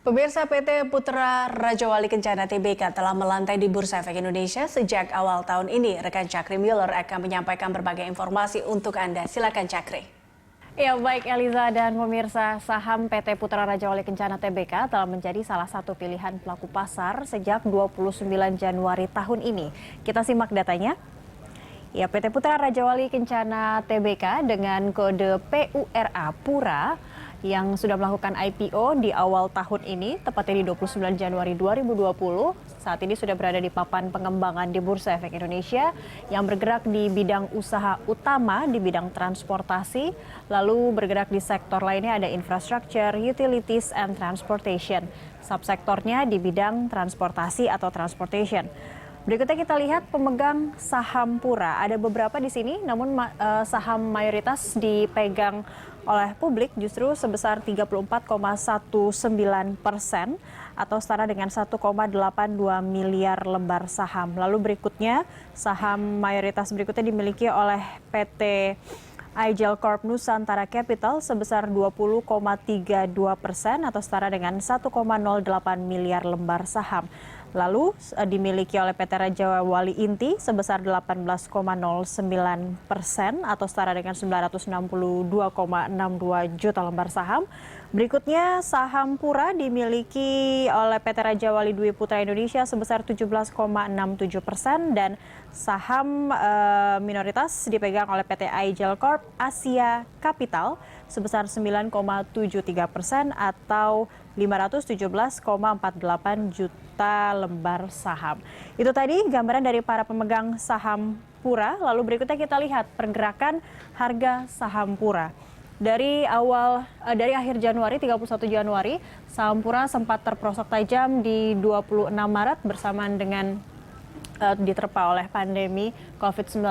Pemirsa, PT Putra Raja Wali Kencana Tbk telah melantai di Bursa Efek Indonesia sejak awal tahun ini. Rekan Cakri Miller akan menyampaikan berbagai informasi untuk Anda. Silakan Cakri. Ya, baik Eliza dan pemirsa, saham PT Putra Raja Wali Kencana Tbk telah menjadi salah satu pilihan pelaku pasar sejak 29 Januari tahun ini. Kita simak datanya. Ya, PT Putra Raja Wali Kencana Tbk dengan kode PURA Pura yang sudah melakukan IPO di awal tahun ini, tepatnya di 29 Januari 2020, saat ini sudah berada di papan pengembangan di Bursa Efek Indonesia yang bergerak di bidang usaha utama di bidang transportasi, lalu bergerak di sektor lainnya ada infrastructure, utilities, and transportation. Subsektornya di bidang transportasi atau transportation. Berikutnya kita lihat pemegang saham Pura. Ada beberapa di sini, namun saham mayoritas dipegang oleh publik justru sebesar 34,19% atau setara dengan 1,82 miliar lembar saham. Lalu berikutnya saham mayoritas berikutnya dimiliki oleh PT Aegel Corp Nusantara Capital sebesar 20,32% atau setara dengan 1,08 miliar lembar saham. Lalu dimiliki oleh PT Raja Wali Inti sebesar 18,09% atau setara dengan 962,62 juta lembar saham. Berikutnya saham Pura dimiliki oleh PT Raja Wali Dwi Putra Indonesia sebesar 17,67% dan saham minoritas dipegang oleh PT Aegel Corp Asia Capital sebesar 9,73% atau 517,48 juta lembar saham. Itu tadi gambaran dari para pemegang saham Pura. Lalu berikutnya kita lihat pergerakan harga saham Pura. Dari akhir Januari, 31 Januari, saham Pura sempat terperosok tajam di 26 Maret bersamaan dengan diterpa oleh pandemi COVID-19,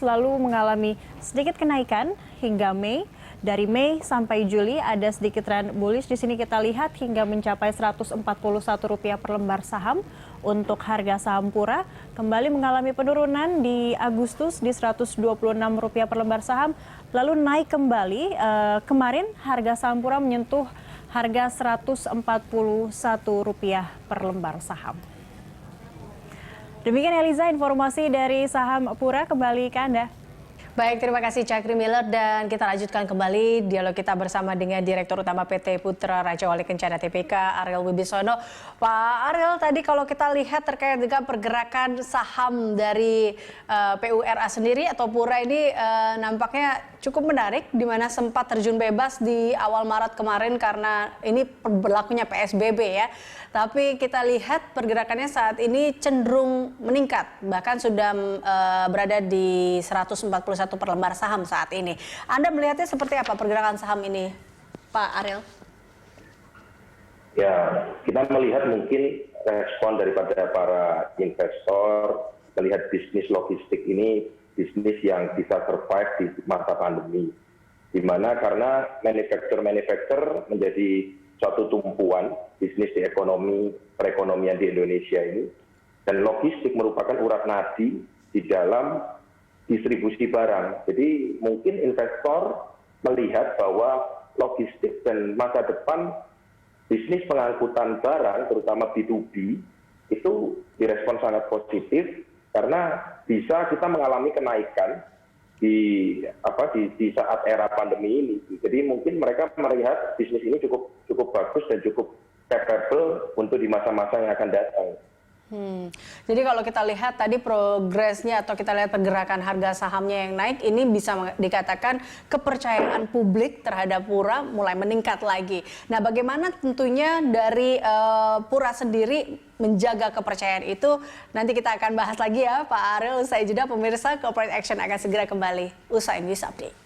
lalu mengalami sedikit kenaikan hingga Mei. Dari Mei sampai Juli ada sedikit tren bullish. Di sini kita lihat hingga mencapai Rp141 per lembar saham untuk harga saham Pura. Kembali mengalami penurunan di Agustus di Rp126 per lembar saham. Lalu naik kembali kemarin harga saham Pura menyentuh harga Rp141 per lembar saham. Demikian Eliza, informasi dari saham Pura, kembali ke Anda. Baik, terima kasih Cakri Miller dan kita lanjutkan kembali dialog kita bersama dengan Direktur Utama PT Putra Raja Wali Kencana Tbk, Ariel Wibisono. Pak Ariel, tadi kalau kita lihat terkait dengan pergerakan saham dari PURA sendiri atau Pura ini nampaknya cukup menarik, di mana sempat terjun bebas di awal Maret kemarin karena ini berlakunya PSBB ya. Tapi kita lihat pergerakannya saat ini cenderung meningkat, bahkan sudah berada di 141 per lembar saham saat ini. Anda melihatnya seperti apa pergerakan saham ini, Pak Ariel? Ya, kita melihat mungkin respon daripada para investor melihat bisnis logistik ini bisnis yang bisa survive di masa pandemi. Di mana karena manufacturer menjadi suatu tumpuan bisnis di perekonomian di Indonesia ini, dan logistik merupakan urat nadi di dalam distribusi barang. Jadi mungkin investor melihat bahwa logistik dan masa depan bisnis pengangkutan barang, terutama B2B, itu direspon sangat positif karena bisa kita mengalami kenaikan di saat era pandemi ini. Jadi mungkin mereka melihat bisnis ini cukup bagus dan cukup capable untuk di masa-masa yang akan datang. Jadi kalau kita lihat tadi progresnya atau kita lihat pergerakan harga sahamnya yang naik, ini bisa dikatakan kepercayaan publik terhadap Pura mulai meningkat lagi. Nah, bagaimana tentunya dari Pura sendiri menjaga kepercayaan itu, nanti kita akan bahas lagi ya Pak Ariel. Usai jeda, pemirsa, Corporate Action akan segera kembali usai News Update.